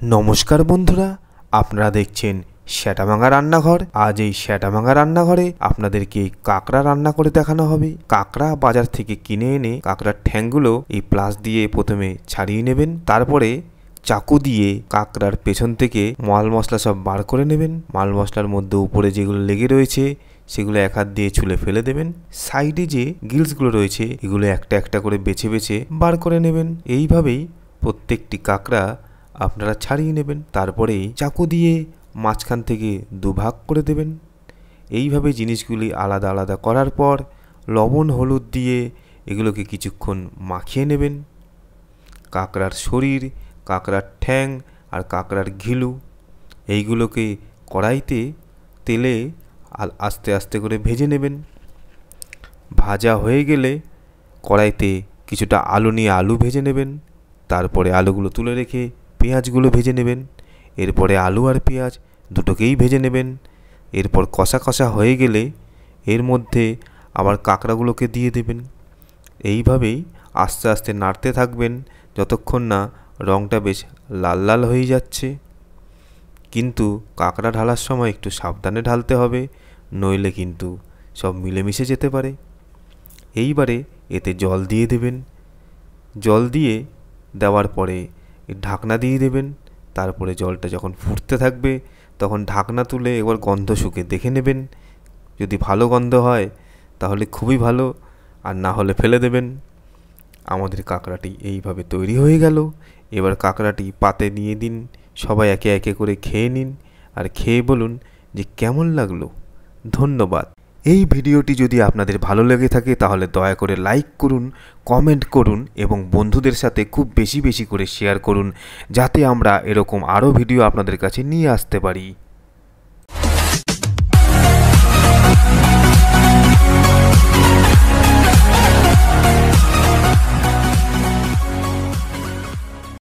নমস্কার বন্ধুরা, আপনারা দেখছেন শ্যাটাভাঙা রান্নাঘর। আজ এই শ্যাটাভাঙা রান্নাঘরে আপনাদেরকে কাঁকড়া রান্না করে দেখানো হবে। কাঁকড়া বাজার থেকে কিনে এনে কাঁকড়ার ঠ্যাংগুলো এই প্লাস দিয়ে প্রথমে ছাড়িয়ে নেবেন। তারপরে চাকু দিয়ে কাঁকড়ার পেছন থেকে মাল মশলা সব বার করে নেবেন। মাল মশলার মধ্যে উপরে যেগুলো লেগে রয়েছে সেগুলো এক হাত দিয়ে ছুলে ফেলে দেবেন। সাইডে যে গিলসগুলো রয়েছে এগুলো একটা একটা করে বেছে বেছে বার করে নেবেন। এইভাবেই প্রত্যেকটি কাঁকড়া আপনারা ছাড়িয়ে নেবেন। তারপরে চাকু দিয়ে মাঝখান থেকে দুভাগ করে দেবেন। এইভাবে জিনিসগুলি আলাদা আলাদা করার পর লবণ হলুদ দিয়ে এগুলোকে কিছুক্ষণ মাখিয়ে নেবেন। কাঁকড়ার শরীর, কাঁকড়ার ঠ্যাং আর কাঁকড়ার ঘিলু এইগুলোকে কড়াইতে তেলে আস্তে আস্তে করে ভেজে নেবেন। ভাজা হয়ে গেলে কড়াইতে কিছুটা আলু নিয়ে আলু ভেজে নেবেন। তারপরে আলুগুলো তুলে রেখে পেঁয়াজগুলো ভেজে নেবেন। এরপরে আলু আর পেঁয়াজ দুটোকেই ভেজে নেবেন। এরপর কষা কষা হয়ে গেলে এর মধ্যে আবার কাঁকড়াগুলোকে দিয়ে দেবেন। এইভাবেই আস্তে আস্তে নাড়তে থাকবেন যতক্ষণ না রঙটা বেশ লাল লাল হয়ে যাচ্ছে। কিন্তু কাঁকড়া ঢালার সময় একটু সাবধানে ঢালতে হবে, নইলে কিন্তু সব মিলেমিশে যেতে পারে। এইবারে এতে জল দিয়ে দেবেন। জল দিয়ে দেওয়ার পরে ঢাকনা দিয়ে দেবেন। তারপরে জলটা যখন ফুটতে থাকবে তখন ঢাকনা তুলে একবার গন্ধ শুকে দেখে নেবেন। যদি ভালো গন্ধ হয় তাহলে খুবই ভালো, আর না হলে ফেলে দেবেন। আমাদের কাঁকড়াটি এইভাবে তৈরি হয়ে গেল। এবার কাঁকড়াটি পাতে নিয়ে দিন, সবাই একে একে করে খেয়ে নিন আর খেয়ে বলুন যে কেমন লাগলো। ধন্যবাদ। এই ভিডিওটি যদি আপনাদের ভালো লেগে থাকে তাহলে দয়া করে লাইক করুন, কমেন্ট করুন এবং বন্ধুদের সাথে খুব বেশি বেশি করে শেয়ার করুন, যাতে আমরা এরকম আরও ভিডিও আপনাদের কাছে নিয়ে আসতে পারি।